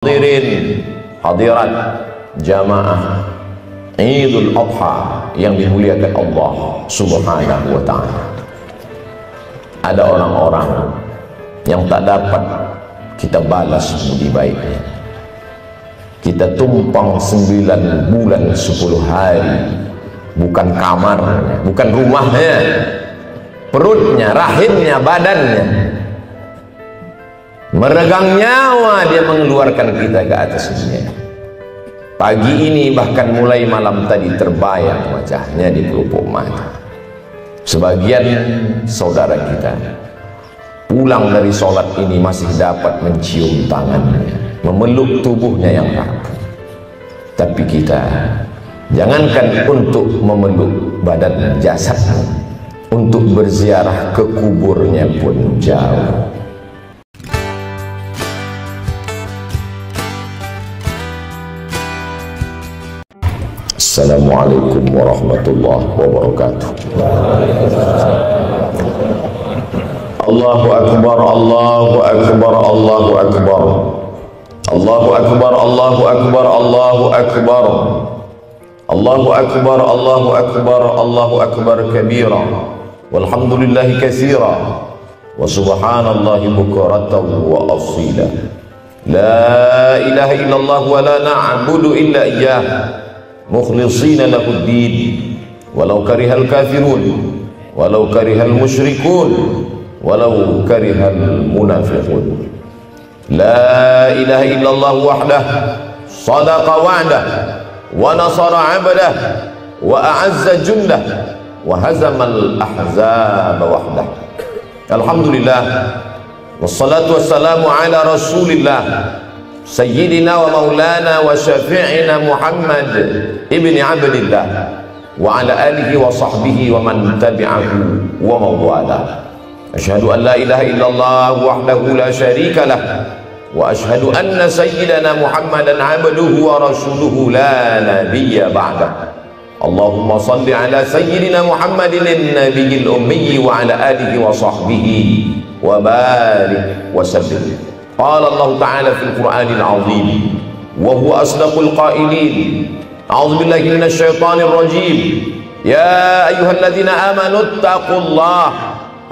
Hadirin hadirat jamaah Idul Adha yang dimuliakan Allah Subhanahu wa ta'ala. Ada orang-orang yang tak dapat kita balas budi baiknya. Kita tumpang 9 bulan 10 hari, bukan kamarnya, bukan rumahnya, perutnya, rahimnya, badannya, meregang nyawa dia mengeluarkan kita ke atas dunia. Pagi ini bahkan mulai malam tadi terbayang wajahnya di pelupuk mata. Sebagian saudara kita pulang dari sholat ini masih dapat mencium tangannya, memeluk tubuhnya yang rapuh. Tapi kita jangankan untuk memeluk badan jasadnya, untuk berziarah ke kuburnya pun jauh. Assalamualaikum warahmatullahi wabarakatuh. Allahu akbar, Allahu akbar, Allahu akbar. Allahu akbar, Allahu akbar, Allahu akbar. Allahu akbar, Allahu akbar, Allahu akbar kabira. Walhamdulillahi katsira. Wa subhanallahi bukratan wa asila. La ilaha illallah wa la na'budu illa iyyah. Mukhlishina lahuddin walau karihal kafirun walau karihal musyrikun walau karihal munafiqun. La ilaha illallah wahdah sadaqa wa'dah wa nasara 'abdah wa a'azza jundah wa hazamal ahzaba wahdah. Alhamdulillah wassalatu wassalamu ala rasulillah Sayyidina wa maulana wa syafi'ina Muhammad ibni Abdillah wa ala alihi wa sahbihi wa man tabi'ahu wa mawala. Asyhadu an la ilaha illallah wahdahu la syarika lah wa asyhadu anna sayyidana Muhammadan abduhu wa rasuluhu la nabiyya ba'dah. Allahumma salli ala sayyidina Muhammadin an-nabiyil ummi wa ala alihi wa sahbihi wa barik wa sallim. قال الله تعالى في القرآن العظيم وهو أصدق القائلين أعوذ بالله من الشيطان الرجيم يا أيها الذين آمنوا اتقوا الله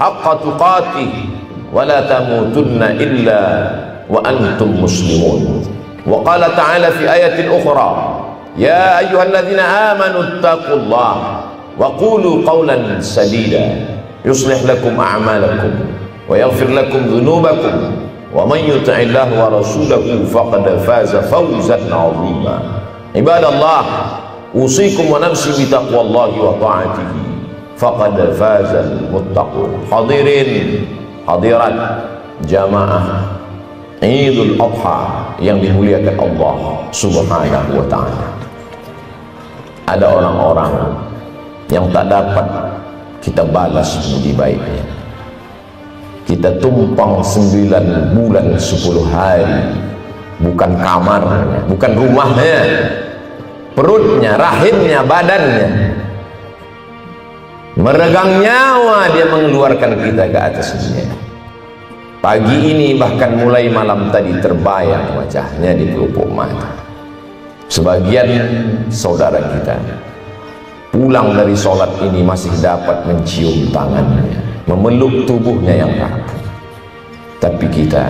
حق تقاته ولا تموتن إلا وأنتم مسلمون. وقال تعالى في آية أخرى يا أيها الذين آمنوا اتقوا الله وقولوا قولا سديدا يصلح لكم أعمالكم ويغفر لكم ذنوبكم ومن يطع الله ورسوله فقد فاز فوزا عظيما. عباد الله أوصيكم ونفسي بتقوى الله وطاعته فقد فاز المتقون. Hadirin hadirat jamaah Idul Adha yang dimuliakan Allah Subhanahu wa ta'ala. Ada orang-orang yang tak dapat kita balas budi baiknya. Kita tumpang 9 bulan 10 hari, bukan kamarnya, bukan rumahnya, perutnya, rahimnya, badannya, meregang nyawa dia mengeluarkan kita ke atas dunia. Pagi ini bahkan mulai malam tadi terbayang wajahnya di pelupuk mata. Sebagian saudara kita pulang dari sholat ini masih dapat mencium tangannya, memeluk tubuhnya yang rapuh. Tapi kita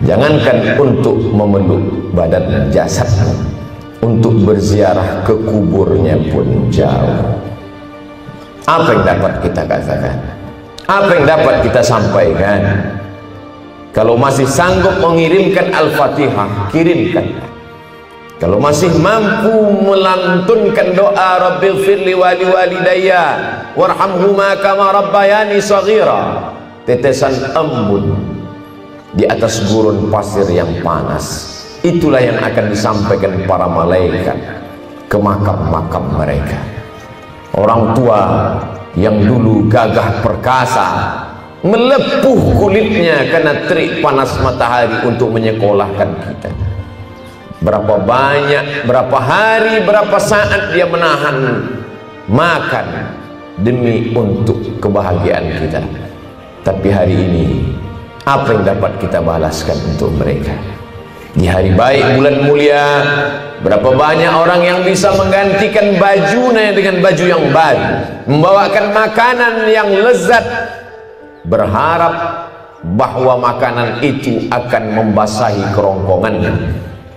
jangankan untuk memeluk badan jasadnya, untuk berziarah ke kuburnya pun jauh. Apa yang dapat kita katakan? Apa yang dapat kita sampaikan? Kalau masih sanggup mengirimkan Al-Fatihah, kirimkan. Kalau masih mampu melantunkan doa Rabbil firli wali walidayya warhamhuma kama rabbayani saghira, tetesan embun di atas gurun pasir yang panas, itulah yang akan disampaikan para malaikat ke makam-makam mereka. Orang tua yang dulu gagah perkasa melepuh kulitnya karena terik panas matahari untuk menyekolahkan kita. Berapa banyak, berapa hari, berapa saat dia menahan makan demi untuk kebahagiaan kita. Tapi hari ini apa yang dapat kita balaskan untuk mereka? Di hari baik bulan mulia, berapa banyak orang yang bisa menggantikan bajunya dengan baju yang baru, membawakan makanan yang lezat, berharap bahwa makanan itu akan membasahi kerongkongannya.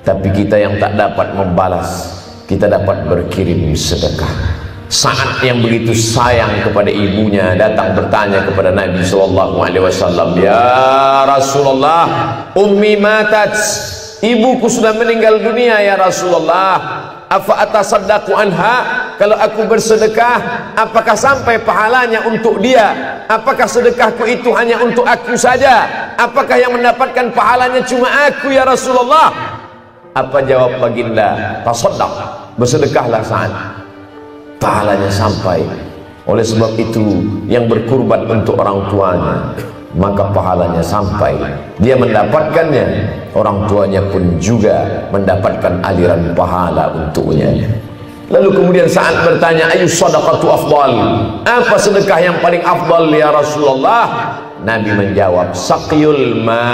Tapi kita yang tak dapat membalas, kita dapat berkirim sedekah. Saat yang begitu sayang kepada ibunya datang bertanya kepada Nabi SAW, "Ya Rasulullah, ummi matat, ibuku sudah meninggal dunia ya Rasulullah. Afa atasaddaqu anha? Kalau aku bersedekah, apakah sampai pahalanya untuk dia? Apakah sedekahku itu hanya untuk aku saja? Apakah yang mendapatkan pahalanya cuma aku ya Rasulullah?" Apa jawab baginda? "Tasaddaq, bersedekahlah Sa'ad, pahalanya sampai." Oleh sebab itu, yang berkurban untuk orang tuanya, maka pahalanya sampai. Dia mendapatkannya, orang tuanya pun juga mendapatkan aliran pahala untuknya. Lalu kemudian Sa'ad bertanya, "Ayu sadaqatu afdal?" Apa sedekah yang paling afdal ya Rasulullah? Nabi menjawab, "Saqyul ma",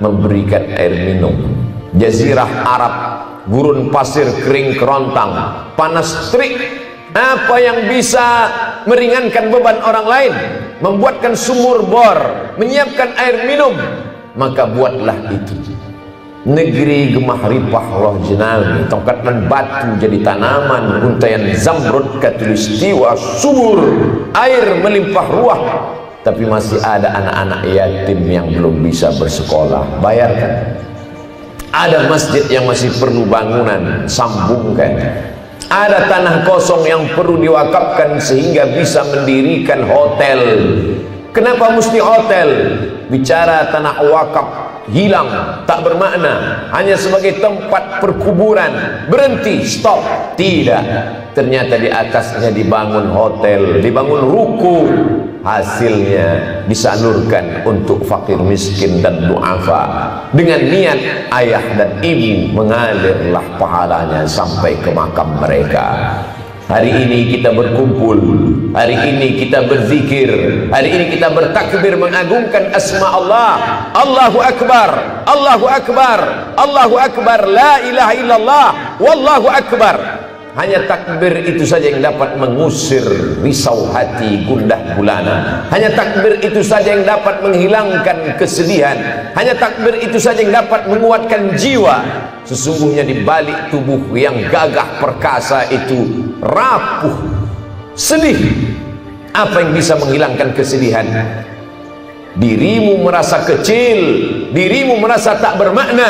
memberikan air minum. Jazirah Arab, gurun pasir kering kerontang, panas terik. Apa yang bisa meringankan beban orang lain? Membuatkan sumur bor, menyiapkan air minum, maka buatlah itu. Negeri gemah ripah roh jenami, tongkat dan batu jadi tanaman, untayan zamrud katulistiwa subur, air melimpah ruah. Tapi masih ada anak-anak yatim yang belum bisa bersekolah, bayarkan. Ada masjid yang masih perlu bangunan, sambungkan. Ada tanah kosong yang perlu diwakafkan sehingga bisa mendirikan hotel. Kenapa mesti hotel? Bicara tanah wakaf hilang, tak bermakna, hanya sebagai tempat perkuburan. Berhenti, stop. Tidak, ternyata di atasnya dibangun hotel, dibangun ruku. Hasilnya disalurkan untuk fakir miskin dan duafa. Dengan niat ayah dan ibu, mengalirlah pahalanya sampai ke makam mereka. Hari ini kita berkumpul, hari ini kita berzikir, hari ini kita bertakbir mengagungkan asma Allah. Allahu Akbar, Allahu Akbar, Allahu Akbar, la ilaha illallah, wallahu Akbar. Hanya takbir itu saja yang dapat mengusir risau hati gundah gulana. Hanya takbir itu saja yang dapat menghilangkan kesedihan. Hanya takbir itu saja yang dapat menguatkan jiwa. Sesungguhnya di balik tubuh yang gagah perkasa itu rapuh, sedih. Apa yang bisa menghilangkan kesedihan? Dirimu merasa kecil, dirimu merasa tak bermakna,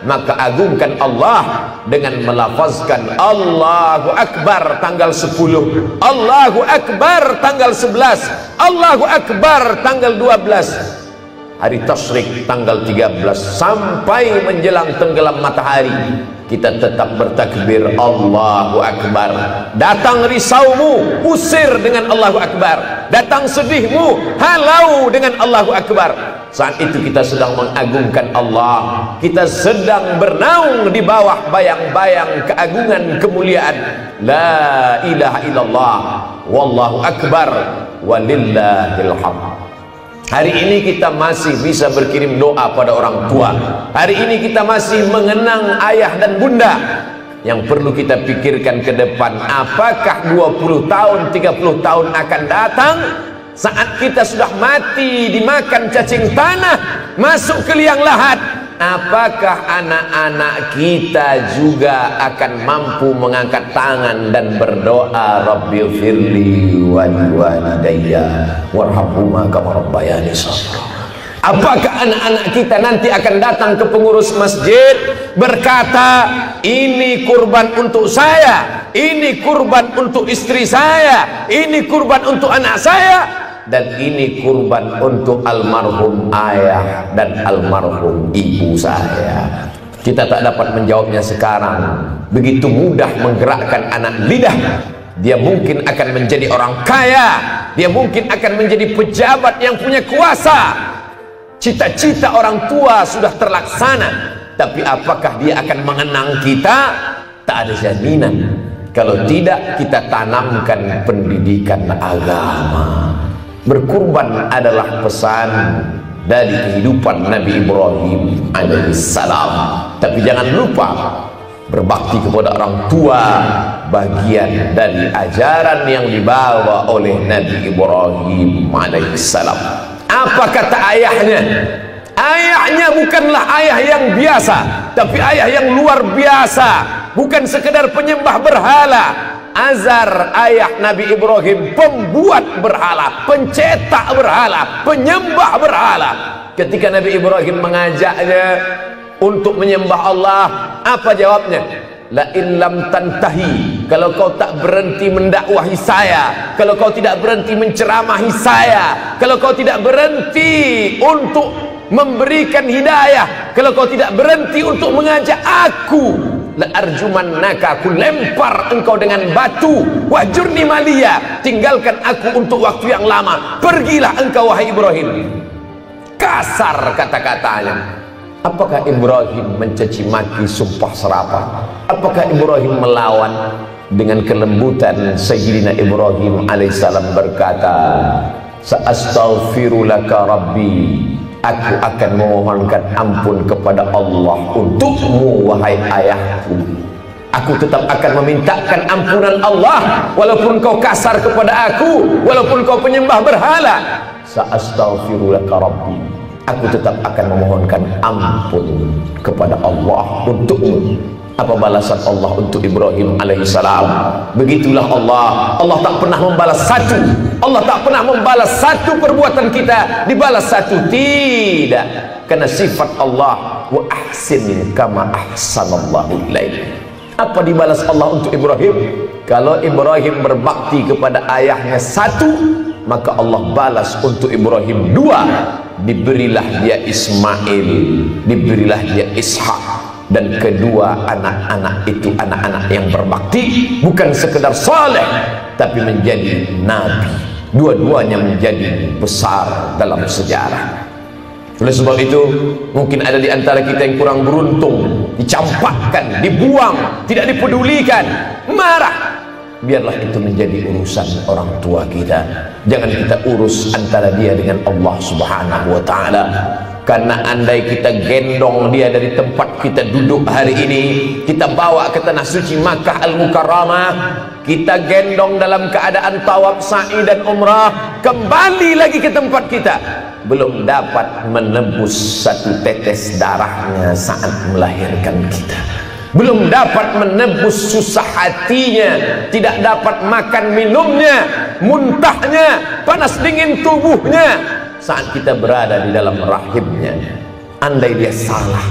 maka agungkan Allah dengan melafazkan Allahu Akbar tanggal 10, Allahu Akbar tanggal 11, Allahu Akbar tanggal 12, hari tasyrik tanggal 13, sampai menjelang tenggelam matahari kita tetap bertakbir Allahu Akbar. Datang risaumu, usir dengan Allahu Akbar. Datang sedihmu, halau dengan Allahu Akbar. Saat itu kita sedang mengagungkan Allah, kita sedang bernaung di bawah bayang-bayang keagungan kemuliaan la ilaha illallah wallahu akbar walillahil hamd. Hari ini kita masih bisa berkirim doa pada orang tua. Hari ini kita masih mengenang ayah dan bunda. Yang perlu kita pikirkan ke depan, apakah 20 tahun, 30 tahun akan datang saat kita sudah mati dimakan cacing tanah, masuk ke liang lahat, apakah anak-anak kita juga akan mampu mengangkat tangan dan berdoa, Rabbighfirli wa liwalidayya warhamhuma kama rabbayani shaghira? Apakah anak-anak kita nanti akan datang ke pengurus masjid berkata, ini kurban untuk saya, ini kurban untuk istri saya, ini kurban untuk anak saya, dan ini kurban untuk almarhum ayah dan almarhum ibu saya? Kita tak dapat menjawabnya sekarang. Begitu mudah menggerakkan anak lidah. Dia mungkin akan menjadi orang kaya, dia mungkin akan menjadi pejabat yang punya kuasa. Cita-cita orang tua sudah terlaksana, tapi apakah dia akan mengenang kita? Tak ada jaminan. Kalau tidak kita tanamkan pendidikan agama. Berkurban adalah pesan dari kehidupan Nabi Ibrahim alaihissalam. Tapi jangan lupa, berbakti kepada orang tua bagian dari ajaran yang dibawa oleh Nabi Ibrahim alaihissalam. Apa kata ayahnya? Ayahnya bukanlah ayah yang biasa, tapi ayah yang luar biasa. Bukan sekedar penyembah berhala. Azar ayah Nabi Ibrahim pembuat berhala, pencetak berhala, penyembah berhala. Ketika Nabi Ibrahim mengajaknya untuk menyembah Allah, apa jawabnya? La in lam tantahi, kalau kau tak berhenti mendakwahi saya, kalau kau tidak berhenti menceramahi saya, kalau kau tidak berhenti untuk memberikan hidayah, kalau kau tidak berhenti untuk mengajak aku, la arjumannaka, aku lempar engkau dengan batu. Wahjurni maliya, tinggalkan aku untuk waktu yang lama. Pergilah engkau wahai Ibrahim. Kasar kata-katanya. Apakah Ibrahim mencaci maki, sumpah serapah? Apakah Ibrahim melawan? Dengan kelembutan Sayyidina Ibrahim alaihissalam berkata, Sa'astaghfirulaka Rabbi, aku akan memohonkan ampun kepada Allah untukmu wahai ayahku. Aku tetap akan memintakan ampunan Allah walaupun kau kasar kepada aku, walaupun kau penyembah berhala. Sa'astaghfirulaka Rabbi, aku tetap akan memohonkan ampun kepada Allah untukmu. Apa balasan Allah untuk Ibrahim alaihissalam? Begitulah Allah. Allah tak pernah membalas satu. Allah tak pernah membalas satu perbuatan kita dibalas satu. Tidak. Karena sifat Allah, wa ahsin kama ahsanallahu ilaik. Apa dibalas Allah untuk Ibrahim? Kalau Ibrahim berbakti kepada ayahnya satu, maka Allah balas untuk Ibrahim dua. Diberilah dia Ismail, diberilah dia Ishak. Dan kedua anak-anak itu anak-anak yang berbakti, bukan sekedar saleh, tapi menjadi nabi. Dua-duanya menjadi besar dalam sejarah. Oleh sebab itu, mungkin ada di antara kita yang kurang beruntung, dicampakkan, dibuang, tidak dipedulikan, marah. Biarlah itu menjadi urusan orang tua kita. Jangan kita urus antara dia dengan Allah Subhanahu wa ta'ala. Karena andai kita gendong dia dari tempat kita duduk hari ini, kita bawa ke tanah suci Makkah Al-Mukarramah, kita gendong dalam keadaan tawaf, sa'i dan umrah, kembali lagi ke tempat kita, belum dapat menebus satu tetes darahnya saat melahirkan kita, belum dapat menebus susah hatinya, tidak dapat makan minumnya, muntahnya, panas dingin tubuhnya saat kita berada di dalam rahimnya. Andai dia salah,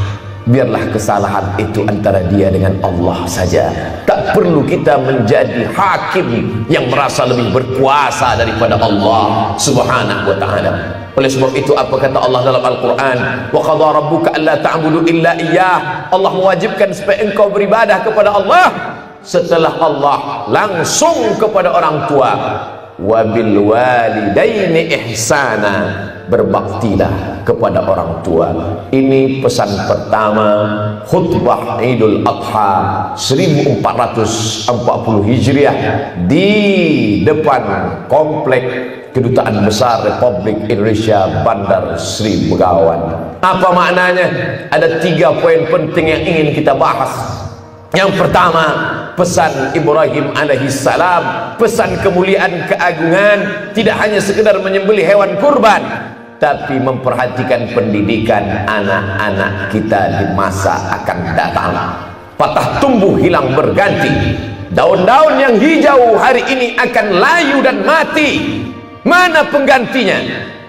biarlah kesalahan itu antara dia dengan Allah saja. Tak perlu kita menjadi hakim yang merasa lebih berkuasa daripada Allah Subhanahu wa ta'ala. Oleh sebab itu, apa kata Allah dalam Al-Quran? Wa qadha rabbuka alla ta'budu illa iyyah. Allah mewajibkan supaya engkau beribadah kepada Allah. Setelah Allah, langsung kepada orang tua. Wabil walidaini ihsana, berbaktilah kepada orang tua. Ini pesan pertama khutbah Idul Adha 1440 Hijriah di depan komplek Kedutaan Besar Republik Indonesia Bandar Sri Begawan. Apa maknanya? Ada 3 poin penting yang ingin kita bahas. Yang pertama, pesan Ibrahim alaihissalam, pesan kemuliaan keagungan, tidak hanya sekedar menyembelih hewan kurban, tapi memperhatikan pendidikan anak-anak kita di masa akan datang. Patah tumbuh hilang berganti, daun-daun yang hijau hari ini akan layu dan mati. Mana penggantinya?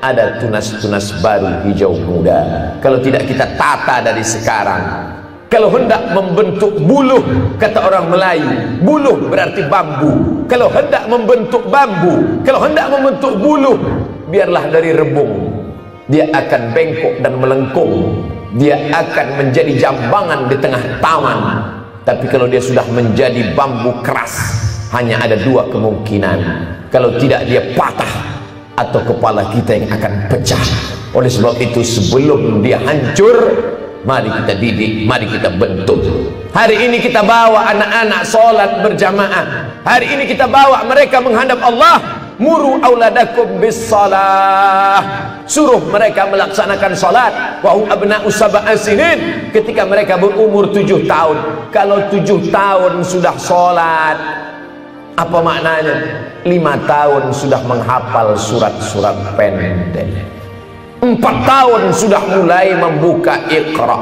Ada tunas-tunas baru hijau muda. Kalau tidak kita tata dari sekarang. Kalau hendak membentuk buluh, kata orang Melayu, buluh berarti bambu. Kalau hendak membentuk bambu, kalau hendak membentuk buluh, biarlah dari rebung. Dia akan bengkok dan melengkung. Dia akan menjadi jambangan di tengah taman. Tapi kalau dia sudah menjadi bambu keras, hanya ada 2 kemungkinan. Kalau tidak, dia patah atau kepala kita yang akan pecah. Oleh sebab itu, sebelum dia hancur, mari kita didik, mari kita bentuk. Hari ini kita bawa anak-anak sholat berjamaah. Hari ini kita bawa mereka menghadap Allah. muru auladakum bis salah, suruh mereka melaksanakan salat wa hum abna'u sab'a sinin, ketika mereka berumur 7 tahun. Kalau 7 tahun sudah salat, apa maknanya? 5 tahun sudah menghafal surat-surat pendek, 4 tahun sudah mulai membuka Iqra,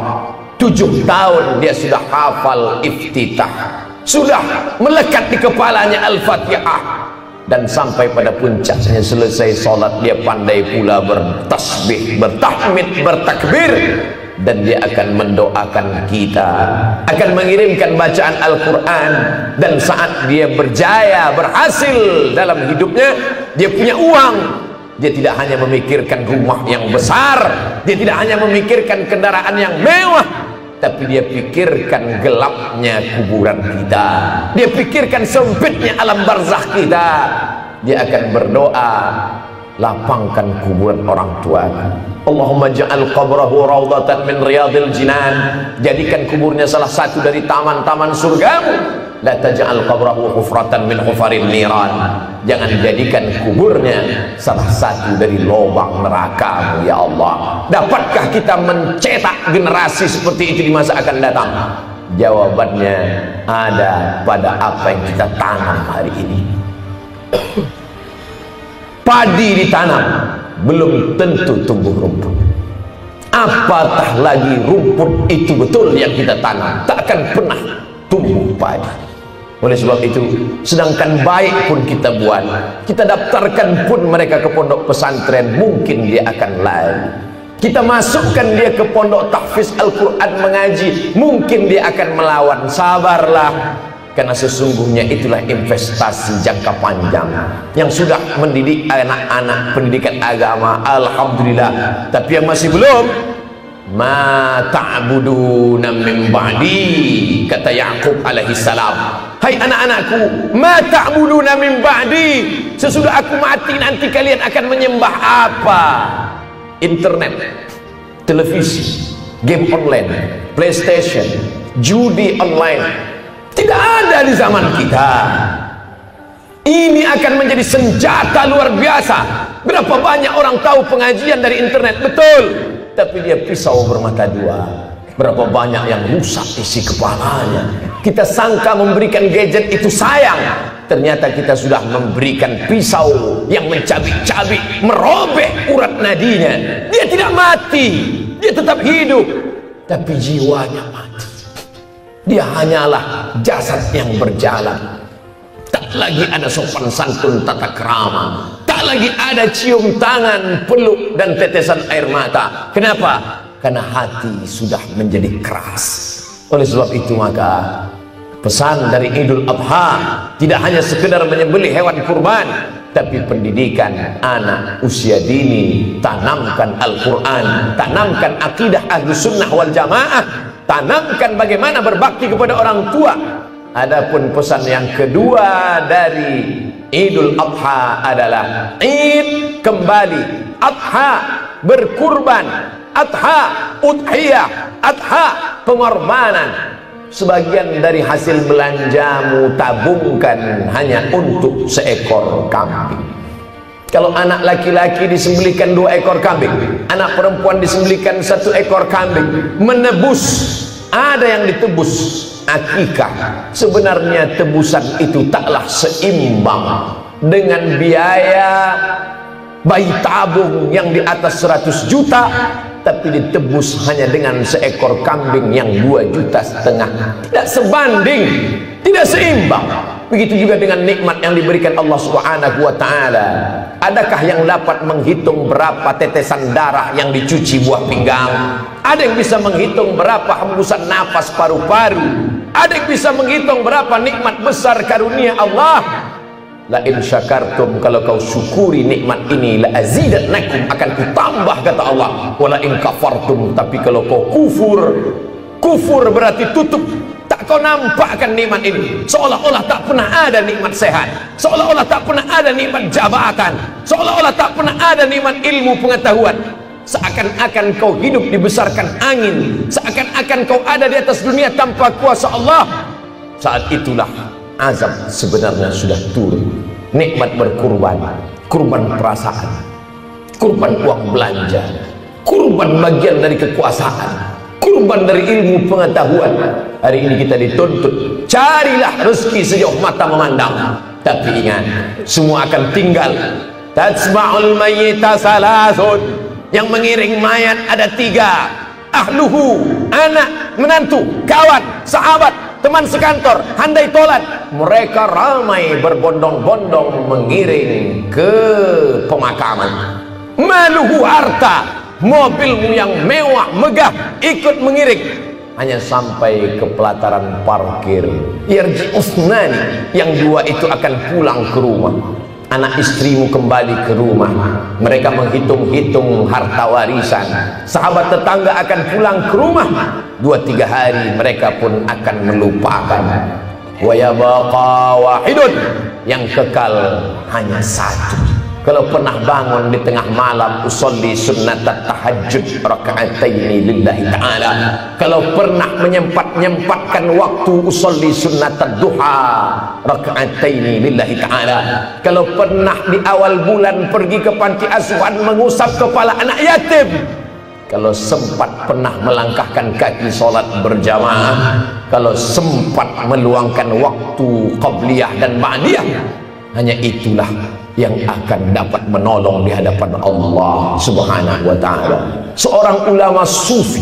7 tahun dia sudah hafal Iftitah, sudah melekat di kepalanya Al-Fatihah, dan sampai pada puncaknya selesai sholat dia pandai pula bertasbih, bertahmid, bertakbir, dan dia akan mendoakan kita, akan mengirimkan bacaan Al-Quran. Dan saat dia berjaya, berhasil dalam hidupnya, dia punya uang, dia tidak hanya memikirkan rumah yang besar, dia tidak hanya memikirkan kendaraan yang mewah, tapi dia pikirkan gelapnya kuburan kita, dia pikirkan sempitnya alam barzakh kita. Dia akan berdoa, lapangkan kuburan orang tua. Allahumma ja'al qabrahu raudhatan min riyadil jinan, jadikan kuburnya salah satu dari taman-taman surgamu. La taj'al qabrahu hufratan min hufaril niran, jangan jadikan kuburnya salah satu dari lubang neraka, ya Allah. Dapatkah kita mencetak generasi seperti itu di masa akan datang? Jawabannya ada pada apa yang kita tanam hari ini. Padi ditanam, belum tentu tumbuh rumput. Apatah lagi rumput itu betul yang kita tanam, tak akan pernah tumbuh padi. Oleh sebab itu, sedangkan baik pun kita buat, kita daftarkan pun mereka ke pondok pesantren, mungkin dia akan lari. Kita masukkan dia ke pondok tahfiz Al-Quran mengaji, mungkin dia akan melawan. Sabarlah, karena sesungguhnya itulah investasi jangka panjang yang sudah mendidik anak-anak pendidikan agama, alhamdulillah. Tapi yang masih belum, ma ta'buduna min ba'di, kata Yaqub alaihi salam. Hai anak-anakku, ma ta'buduna min ba'di, sesudah aku mati nanti kalian akan menyembah apa? Internet, televisi, game online, PlayStation, judi online, tidak ada di zaman kita. Ini akan menjadi senjata luar biasa. Berapa banyak orang tahu pengajian dari internet, betul, tapi dia pisau bermata dua. Berapa banyak yang rusak isi kepalanya. Kita sangka memberikan gadget itu sayang, ternyata kita sudah memberikan pisau yang mencabik-cabik, merobek urat nadinya. Dia tidak mati, dia tetap hidup, tapi jiwanya mati. Dia hanyalah jasad yang berjalan. Tak lagi ada sopan santun tata krama, tak lagi ada cium tangan, peluk dan tetesan air mata. Kenapa? Karena hati sudah menjadi keras. Oleh sebab itu maka pesan dari Idul Adha tidak hanya sekedar menyembelih hewan kurban, tapi pendidikan anak usia dini, tanamkan Al-Quran, tanamkan akidah Ahlus Sunnah wal Jamaah, tanamkan bagaimana berbakti kepada orang tua. Adapun pesan yang kedua dari Idul Adha adalah Id kembali, Adha berkurban, Adha udhiyah, Adha pengorbanan. Sebagian dari hasil belanjamu tabungkan hanya untuk seekor kambing. Kalau anak laki-laki disembelihkan 2 ekor kambing, anak perempuan disembelihkan 1 ekor kambing, menebus. Ada yang ditebus akikah. Sebenarnya tebusan itu taklah seimbang dengan biaya bayi tabung yang di atas 100 juta, tapi ditebus hanya dengan seekor kambing yang 2,5 juta. Tidak sebanding, tidak seimbang. Begitu juga dengan nikmat yang diberikan Allah Subhanahu wa ta'ala. Adakah yang dapat menghitung berapa tetesan darah yang dicuci buah pinggang? Ada yang bisa menghitung berapa hembusan nafas paru-paru? Ada yang bisa menghitung berapa nikmat besar karunia Allah? La in syakartum, kalau kau syukuri nikmat ini, la azidannakum, akan kutambah, kata Allah. Wala in kafartum, tapi kalau kau kufur berarti tutup, tak kau nampakkan nikmat ini, seolah-olah tak pernah ada nikmat sehat, seolah-olah tak pernah ada nikmat jabatan, seolah-olah tak pernah ada nikmat ilmu pengetahuan. Seakan-akan kau hidup dibesarkan angin, seakan-akan kau ada di atas dunia tanpa kuasa Allah. Saat itulah azab sebenarnya sudah turun. nikmat berkurban, kurban perasaan, kurban uang belanja, kurban bagian dari kekuasaan, kurban dari ilmu pengetahuan. Hari ini kita dituntut, carilah rezeki sejauh mata memandang, tapi ingat, semua akan tinggal. Tatsma'ul mayyita salasun, yang mengiring mayat ada 3: ahluhu, anak, menantu, kawan, sahabat, teman sekantor, handai tolan. Mereka ramai berbondong-bondong mengiring ke pemakaman. Maluhu, harta, mobilmu yang mewah, megah ikut mengiring, hanya sampai ke pelataran parkir. Yarji usnani, yang 2 itu akan pulang ke rumah. Anak istrimu kembali ke rumah, mereka menghitung-hitung harta warisan. Sahabat tetangga akan pulang ke rumah, 2-3 hari mereka pun akan melupakan. Wa yabqa wahidun, yang kekal hanya 1. Kalau pernah bangun di tengah malam, usolli sunnat tahajud raka'ataini lillahi ta'ala. Kalau pernah menyempatkan waktu, usolli sunnat duha raka'ataini lillahi ta'ala. Kalau pernah di awal bulan pergi ke panti asuhan mengusap kepala anak yatim. Kalau sempat pernah melangkahkan kaki sholat berjamaah. Kalau sempat meluangkan waktu qabliyah dan ba'diyah. Hanya itulah yang akan dapat menolong di hadapan Allah Subhanahu wa ta'ala. Seorang ulama sufi,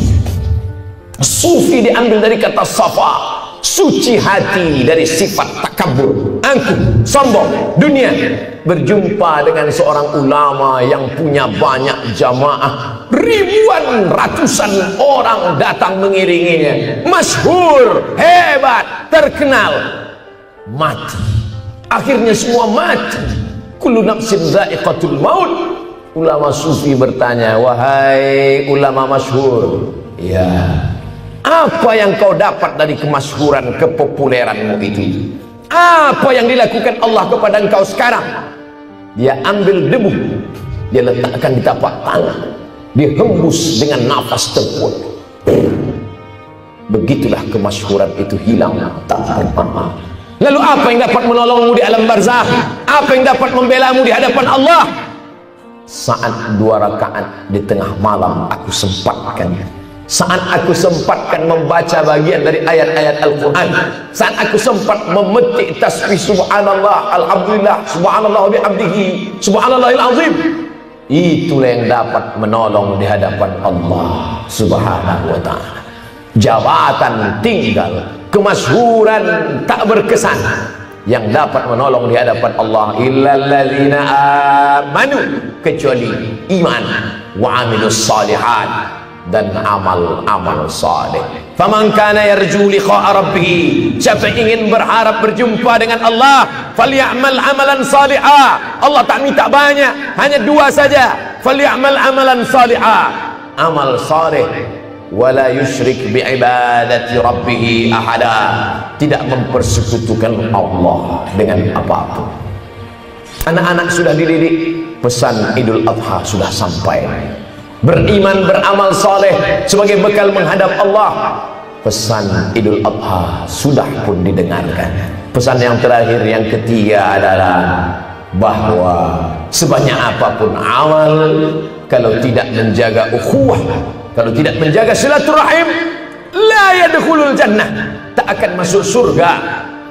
sufi diambil dari kata safa, suci hati dari sifat takabur, angkuh, sombong, dunia. Berjumpa dengan seorang ulama yang punya banyak jamaah, ribuan, ratusan orang datang mengiringinya, masyhur, hebat, terkenal. Mati, akhirnya semua mati. Kullu nafsin dha'iqatul maut. Ulama sufi bertanya, wahai ulama masyhur, ya, apa yang kau dapat dari kemasyhuran, kepopuleranmu itu? Apa yang dilakukan Allah kepada engkau sekarang? Dia ambil debu, dia letakkan di tapak tangan, dia hembus dengan nafas terkuat. Begitulah kemasyhuran itu hilang tak berpamah. Lalu apa yang dapat menolongmu di alam barzakh? Apa yang dapat membelamu di hadapan Allah? Saat 2 rakaat di tengah malam aku sempatkan. Saat aku sempatkan membaca bagian dari ayat-ayat Al-Quran. Saat aku sempat memetik tasbih subhanallah, alhamdulillah, subhanallah bihamdihi, subhanallahil azim. Itulah yang dapat menolong di hadapan Allah Subhanahu wa ta'ala. Jabatan tinggal, kemasyhuran tak berkesan. Yang dapat menolong di hadapan Allah illalladzina amanu, kecuali iman, wa amilus shalihat, dan amal-amal saleh. Faman kana yarju liqa'a rabbih, siapa ingin berharap berjumpa dengan Allah, falyamal amalan salihah. Allah tak minta banyak, hanya 2 saja. Falyamal amalan salihah, amal saleh. Wala yusyrik bi'ibadati rabbih ahada, tidak mempersekutukan Allah dengan apapun. Anak-anak sudah dididik, pesan Idul Adha sudah sampai. Beriman, beramal saleh sebagai bekal menghadap Allah. Pesan Idul Adha sudah pun didengarkan. Pesan yang terakhir, yang ketiga adalah bahwa sebanyak apapun amal, kalau tidak menjaga ukhuwah, kalau tidak menjaga silaturahim, la yadkhulul jannah, tak akan masuk surga.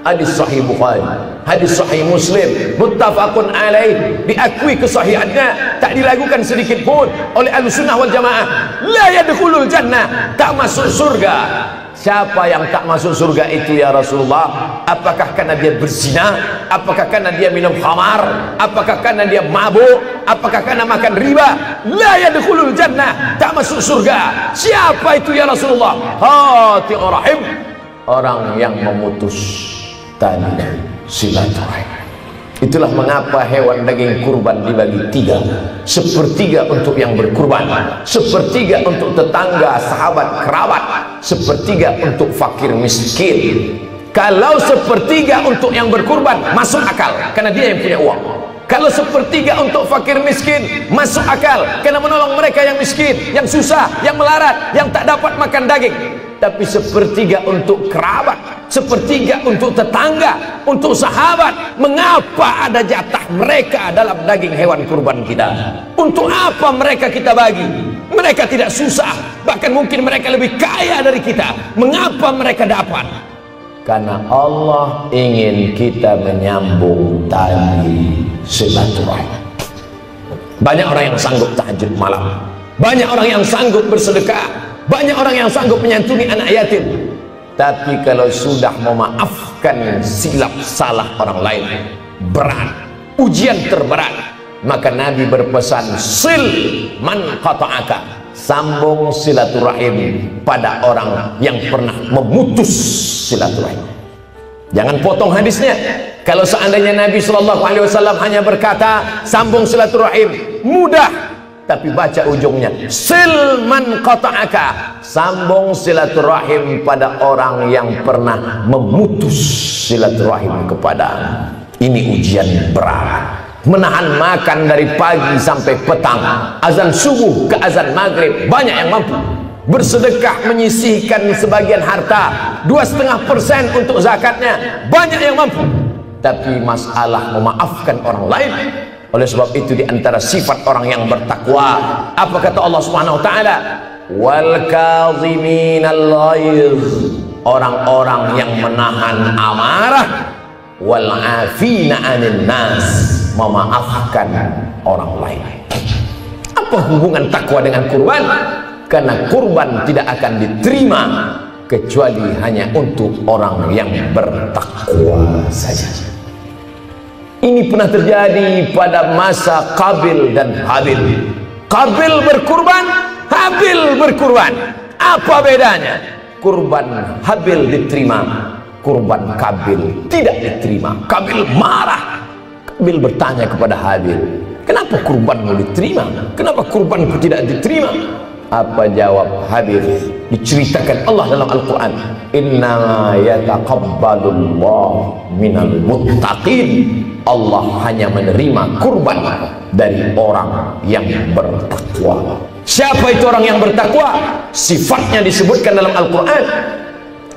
Hadis sahih Bukhari, hadis sahih Muslim, muttafaqun alaih, diakui kesahihannya, tak diragukan sedikit pun oleh Ahlussunnah wal Jamaah. La yadkhulul jannah, tak masuk surga. Siapa yang tak masuk surga itu ya Rasulullah? Apakah karena dia berzina? Apakah karena dia minum khamar? Apakah karena dia mabuk? Apakah karena makan riba? La yadkhulul jannah, tak masuk surga. Siapa itu ya Rasulullah? Qati'ur rahim, orang yang memutus tali silaturahim. Itulah mengapa hewan daging kurban dibagi 3. Sepertiga untuk yang berkurban, sepertiga untuk tetangga, sahabat, kerabat, sepertiga untuk fakir miskin. Kalau sepertiga untuk yang berkurban, masuk akal karena dia yang punya uang. Kalau sepertiga untuk fakir miskin, masuk akal karena menolong mereka yang miskin, yang susah, yang melarat, yang tak dapat makan daging. tapi sepertiga untuk kerabat, sepertiga untuk tetangga, untuk sahabat. Mengapa ada jatah mereka dalam daging hewan kurban kita? Untuk apa mereka kita bagi? Mereka tidak susah, bahkan mungkin mereka lebih kaya dari kita. Mengapa mereka dapat? Karena Allah ingin kita menyambung tali silaturahim. Banyak orang yang sanggup tahajud malam, banyak orang yang sanggup bersedekah, banyak orang yang sanggup menyantuni anak yatim. Tapi kalau sudah memaafkan silap salah orang lain, berat, ujian terberat. Maka Nabi berpesan, sil man qata'aka, sambung silaturahim pada orang yang pernah memutus silaturahim. Jangan potong hadisnya. Kalau seandainya Nabi SAW hanya berkata sambung silaturahim, mudah. Tapi baca ujungnya, sil man qata'aka, sambung silaturahim pada orang yang pernah memutus silaturahim kepada. Ini ujian berat. Menahan makan dari pagi sampai petang, azan subuh ke azan maghrib, banyak yang mampu. Bersedekah menyisihkan sebagian harta, 2,5% untuk zakatnya, banyak yang mampu. Tapi masalah memaafkan orang lain. Oleh sebab itu di antara sifat orang yang bertakwa, apa kata Allah Subhanahu wa taala? Wal kaziminal ghaiz, orang-orang yang menahan amarah, wal afina 'anil nas, memaafkan orang lain. Apa hubungan takwa dengan kurban? Karena kurban tidak akan diterima kecuali hanya untuk orang yang bertakwa saja. Ini pernah terjadi pada masa Qabil dan Habil. Qabil berkurban, Habil berkurban. Apa bedanya? Kurban Habil diterima, kurban Qabil tidak diterima. Qabil marah. Qabil bertanya kepada Habil, kenapa kurbanmu diterima? Kenapa kurbanku tidak diterima? Apa jawab Habil? Diceritakan Allah dalam Al-Quran, innama yataqabbalullahu minal muttaqin, Allah hanya menerima kurban dari orang yang bertakwa. Siapa itu orang yang bertakwa? Sifatnya disebutkan dalam Al-Quran,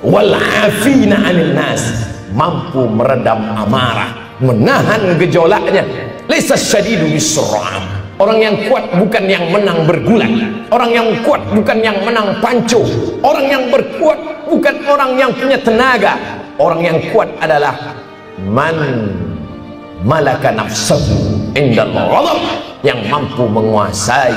wal afina 'anil nas, mampu meredam amarah, menahan gejolaknya. Laisa syadidu bisra'am, orang yang kuat bukan yang menang bergulat, orang yang kuat bukan yang menang panco, orang yang berkuat bukan orang yang punya tenaga. Orang yang kuat adalah man malaka nafsahu indal ghadab, yang mampu menguasai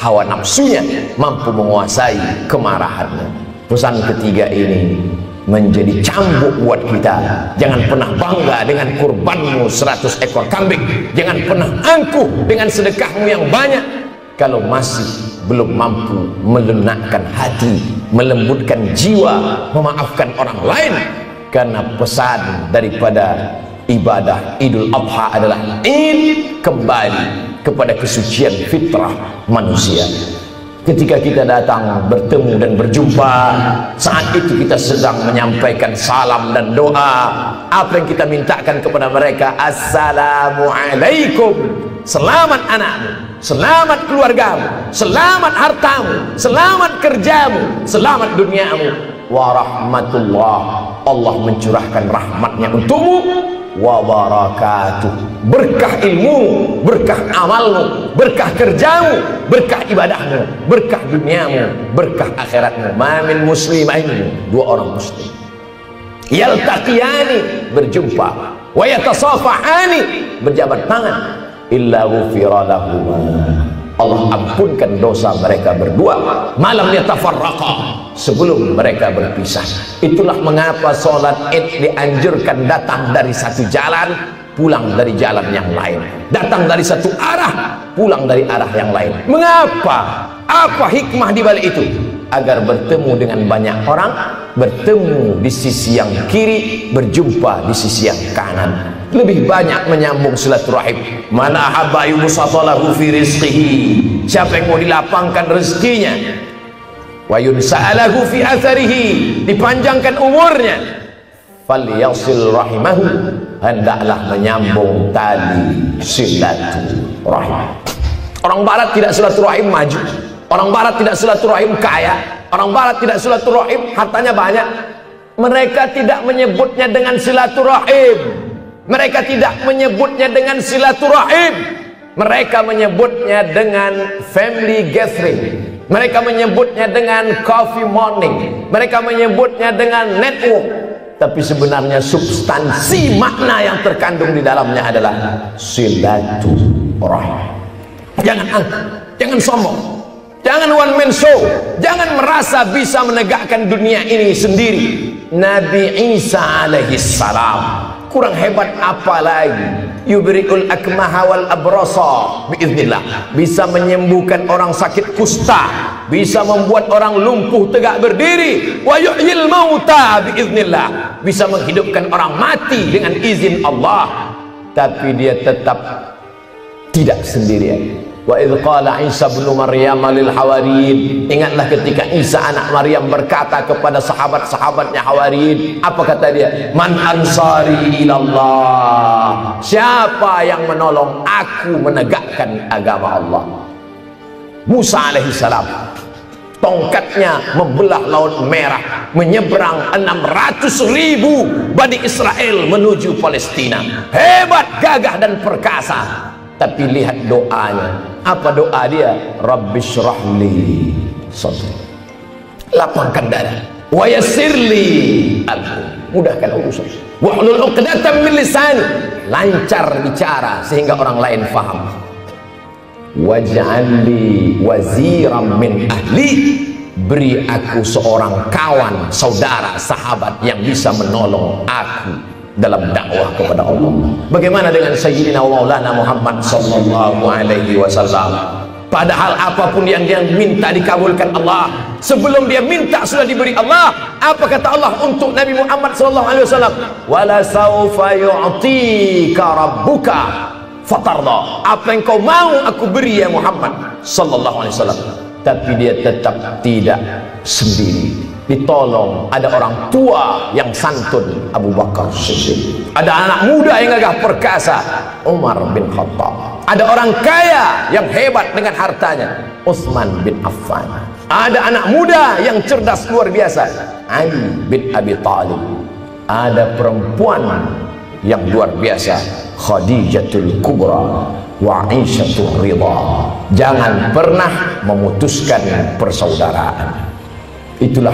hawa nafsunya, mampu menguasai kemarahannya. Pesan ketiga ini menjadi cambuk buat kita. Jangan pernah bangga dengan kurbanmu 100 ekor kambing, jangan pernah angkuh dengan sedekahmu yang banyak kalau masih belum mampu melunakkan hati, melembutkan jiwa, memaafkan orang lain. Karena pesan daripada ibadah Idul Adha adalah Id, kembali kepada kesucian fitrah manusia. Ketika kita datang bertemu dan berjumpa, saat itu kita sedang menyampaikan salam dan doa. Apa yang kita mintakan kepada mereka? Assalamualaikum, selamat anakmu, selamat keluargamu, selamat hartamu, selamat kerjamu, selamat duniamu, warahmatullah, Allah mencurahkan rahmatnya untukmu, wa barakatuh, berkah ilmu, berkah amalmu, berkah kerjamu, berkah ibadahmu, berkah duniamu, berkah akhiratmu. Ma min muslimain, dua orang muslim, yaltaqiyani, berjumpa, wa yatasafahani, berjabat tangan, illa ghufira lahuma, Allah ampunkan dosa mereka berdua, malam yatafarraqa, sebelum mereka berpisah. Itulah mengapa sholat Id dianjurkan datang dari satu jalan, pulang dari jalan yang lain, datang dari satu arah, pulang dari arah yang lain. Mengapa? Apa hikmah di balik itu? Agar bertemu dengan banyak orang, bertemu di sisi yang kiri, berjumpa di sisi yang kanan, lebih banyak menyambung silaturahim. Mana habba yusatalahu fi rizqihi, siapa yang mau dilapangkan rezekinya, wa yunsa'alahu fi atharihi, dipanjangkan umurnya, falyasil rahimahu, hendaklah menyambung tali silaturahim. Orang barat tidak silaturahim maju, orang barat tidak silaturahim kaya, Orang barat tidak silaturahim, hartanya banyak. Mereka tidak menyebutnya dengan silaturahim. Mereka tidak menyebutnya dengan silaturahim. Mereka menyebutnya dengan family gathering. Mereka menyebutnya dengan coffee morning. Mereka menyebutnya dengan network. Tapi sebenarnya substansi makna yang terkandung di dalamnya adalah silaturahim. Jangan sombong, jangan one man show, jangan merasa bisa menegakkan dunia ini sendiri. Nabi Isa alaihi salam kurang hebat apa lagi? Yubri'ul akmaha wal abrasa biiznillah, bisa menyembuhkan orang sakit kusta, bisa membuat orang lumpuh tegak berdiri. Wa yuhyil mauta biiznillah, bisa menghidupkan orang mati dengan izin Allah. Tapi dia tetap tidak sendirian. Wa idh qala Isa ibn Maryam lil hawariyin, ingatlah ketika Isa anak Maryam berkata kepada sahabat-sahabatnya Hawariyin, apa kata dia? Man ansari ilallah, siapa yang menolong aku menegakkan agama Allah? Musa alaihi salam, tongkatnya membelah Laut Merah, menyeberang 600.000 Bani Israel menuju Palestina. Hebat, gagah dan perkasa. Tapi lihat doanya. Apa doa dia? Rabbi syrahli sadri, lapangkan dada. Wa yassirli amri, mudahkan urusan. Wa hlul 'uqdatam min lisani, lancar bicara sehingga orang lain faham. Waj'alli waziran min ahli, beri aku seorang kawan, saudara, sahabat yang bisa menolong aku dalam dakwah kepada Allah. Bagaimana dengan Sayyidina wa Maulana Muhammad sallallahu alaihi wasallam? Padahal apapun yang dia minta dikabulkan Allah. Sebelum dia minta sudah diberi Allah. Apa kata Allah untuk Nabi Muhammad sallallahu alaihi wasallam? Wala saufa yu'tika rabbuka fatarda. Apa yang kau mau aku beri ya Muhammad sallallahu alaihi wasallam. Tapi dia tetap tidak sendiri, ditolong. Ada orang tua yang santun, Abu Bakar Siddiq. Ada anak muda yang gagah perkasa, Umar bin Khattab. Ada orang kaya yang hebat dengan hartanya, Utsman bin Affan. Ada anak muda yang cerdas luar biasa, Ali bin Abi Thalib. Ada perempuan yang luar biasa, Khadijatul Kubra wa Aisyatul Ridha. Jangan pernah memutuskan persaudaraan. Itulah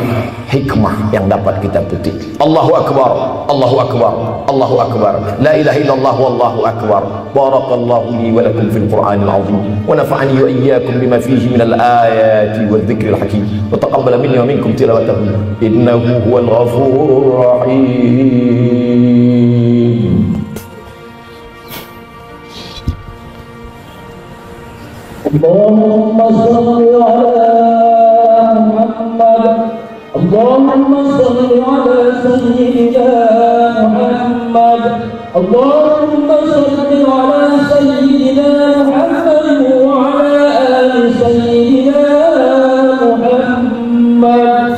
hikmah yang dapat kita petik. Allahu akbar, Allahu akbar, Allahu akbar. La ilaha illallah wallahu akbar. Barakallahu li wa lakum fil Qur'anil azim wa nafa'ani wa iyyakum bima fihi minal ayati wadh-dhikril hakim. Wa taqabbala minni wa minkum tilawatahu innahu huwal ghafurur rahim. Allahumma salli ala Muhammad, Allahumma salli ala Sayyidina Muhammad, Allahumma salli ala Sayyidina Muhammad wa ala ali Sayyidina Muhammad.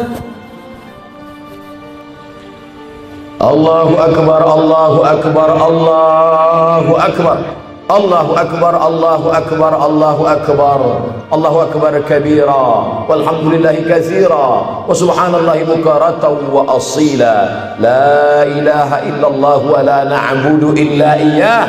Allahu akbar, Allahu akbar, Allahu akbar. Allahu akbar, Allahu akbar, Allahu akbar. Allahu akbar kabira, walhamdulillahi katsira, wa subhanallahi bukratan wa asila. La ilaha illallah wa la na'budu illa iyyah,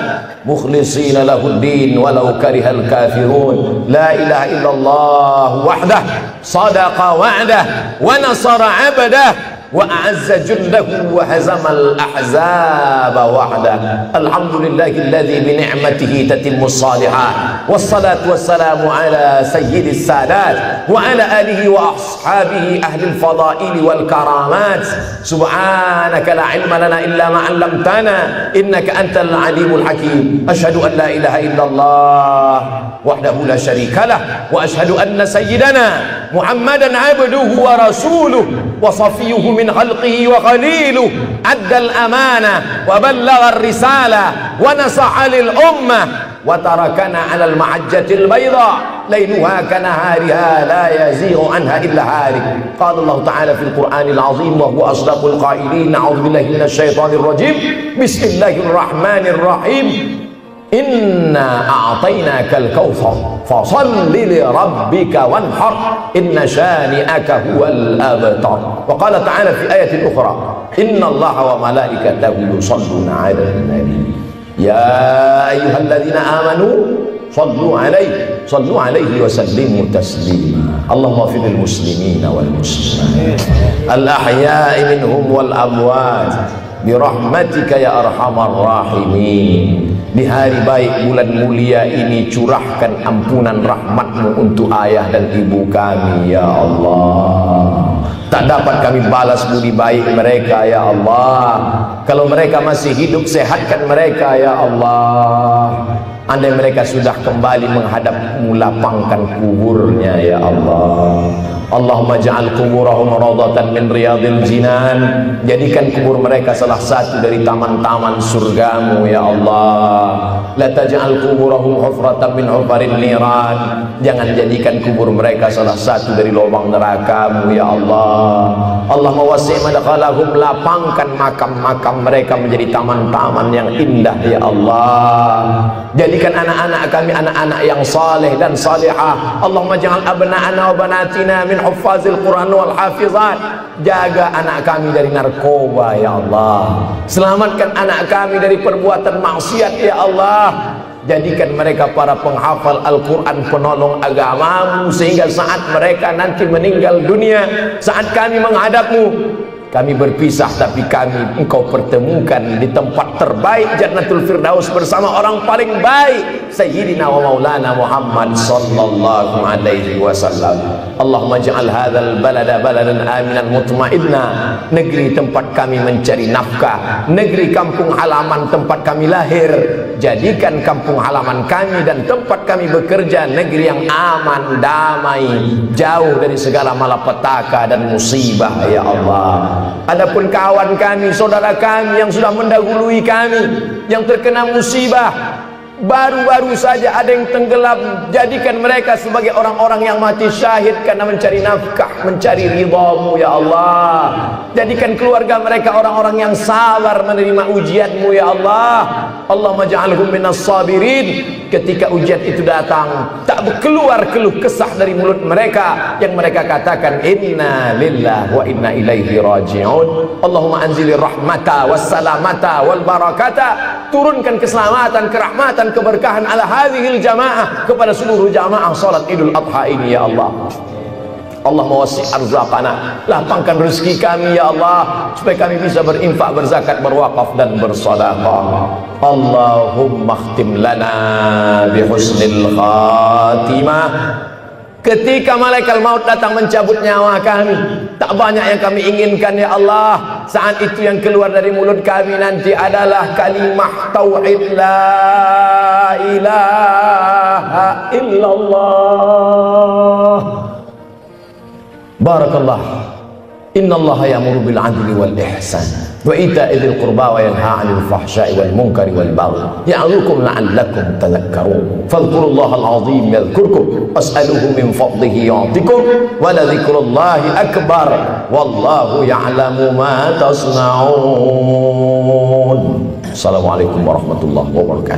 mukhlishina lahud-din walau karihal kafirun. La ilaha illallah wahdah, sadaqa wa'dah, wa nasara 'abdah, وأعز جنده وهزم الأحزاب وحده. الحمد لله الذي بنعمته تتم الصالحات، والصلاة والسلام على سيد السادات وعلى آله وأصحابه أهل الفضائل والكرامات. سبحانك لا علم لنا إلا ما علمتنا إنك أنت العليم الحكيم. أشهد أن لا إله إلا الله وحده لا شريك له، وأشهد أن سيدنا محمدا عبده ورسوله وصفيه من خلقه وخليله. أدى الأمانة وبلغ الرسالة ونصح للأمة وتركنا على المحجة البيضاء ليلها كنهارها لا يزيغ عنها إلا هالك. قال الله تعالى في القرآن العظيم وهو أصدق القائلين: أعوذ بالله من الشيطان الرجيم، بسم الله الرحمن الرحيم. Inna a'tainakal kautsar fashalli li rabbika wanhar inna syani'aka huwal abtar. Wa qala ta'ala fi ayatin ukhra, innallaha wa malaikatahu yusalluna 'alan nabi ya ayyuhalladzina amanu sallu alaihi wa sallimu taslima. Allahumma fidil muslimina wal muslimat al ahya'i minhum wal amwat birahmatika ya arhamar rahimin. Di hari baik bulan mulia ini curahkan ampunan rahmatmu untuk ayah dan ibu kami ya Allah. Tak dapat kami balas budi baik mereka ya Allah. Kalau mereka masih hidup, sehatkan mereka ya Allah. Andai mereka sudah kembali menghadapmu, lapangkan kuburnya ya Allah. Allahumma ja'al kuburahum rawdatan min riyadil jinan. Jadikan kubur mereka salah satu dari taman-taman surgamu ya Allah. La taj'al kuburahum hufratan min hufarin niran. Jangan jadikan kubur mereka salah satu dari lubang nerakamu ya Allah. Allahumma wasi' madkhalahum, lapangkan makam-makam mereka menjadi taman-taman yang indah ya Allah. Jadikan anak-anak kami anak-anak yang saleh dan salihah. Allahumma ja'al abna'ana wa banatina min huffazil Quran wal hafizat. Jaga anak kami dari narkoba ya Allah. Selamatkan anak kami dari perbuatan maksiat ya Allah. Jadikan mereka para penghafal Al-Quran, penolong agamamu, sehingga saat mereka nanti meninggal dunia, saat kami menghadapmu, kami berpisah tapi engkau pertemukan di tempat terbaik Jannatul Firdaus bersama orang paling baik Sayyidina wa Maulana Muhammad sallallahu alaihi wasallam. Allahumma ja'al hadzal balada baladan aminan mutmainna. Negeri tempat kami mencari nafkah, negeri kampung halaman tempat kami lahir, jadikan kampung halaman kami dan tempat kami bekerja negeri yang aman, damai, jauh dari segala malapetaka dan musibah ya Allah. Adapun kawan kami, saudara kami yang sudah mendahului kami, yang terkena musibah, baru-baru saja ada yang tenggelam, jadikan mereka sebagai orang-orang yang mati syahid karena mencari nafkah, mencari ridhamu ya Allah. Jadikan keluarga mereka orang-orang yang sabar menerima ujianmu ya Allah. Allahumma ja'alhum minas sabirin. Ketika ujian itu datang, tak keluar keluh kesah dari mulut mereka, yang mereka katakan inna lillahi wa inna ilaihi raji'un. Allahumma anzilir rahmata wassalamata wal barakata. Turunkan keselamatan, kerahmatan, keberkahan ala hadhil jamaah, kepada seluruh jamaah salat Idul Adha ini ya Allah. Allahumma wasi' arzaqana, lapangkan rezeki kami ya Allah, supaya kami bisa berinfak, berzakat, berwakaf dan bersedekah. Allahumma khtim lana bi husnil khatimah. Ketika malaikat maut datang mencabut nyawa kami, tak banyak yang kami inginkan ya Allah. Saat itu yang keluar dari mulut kami nanti adalah kalimah tauhid la ilaha illallah. Barakallah. Innallaha ya'muru bil 'adli wal ihsan wa ita'i dzil qurba wa yanha 'anil fahsya'i wal munkari wal baghi ya'idzukum la'allakum tadhakkarun. Fadhkurullahal 'azim yadhkurkum was'aluhu min fadlihi yu'tikum wa la dzikrullahi akbar wallahu ya'lamu ma tasna'un. Assalamualaikum warahmatullahi wabarakatuh.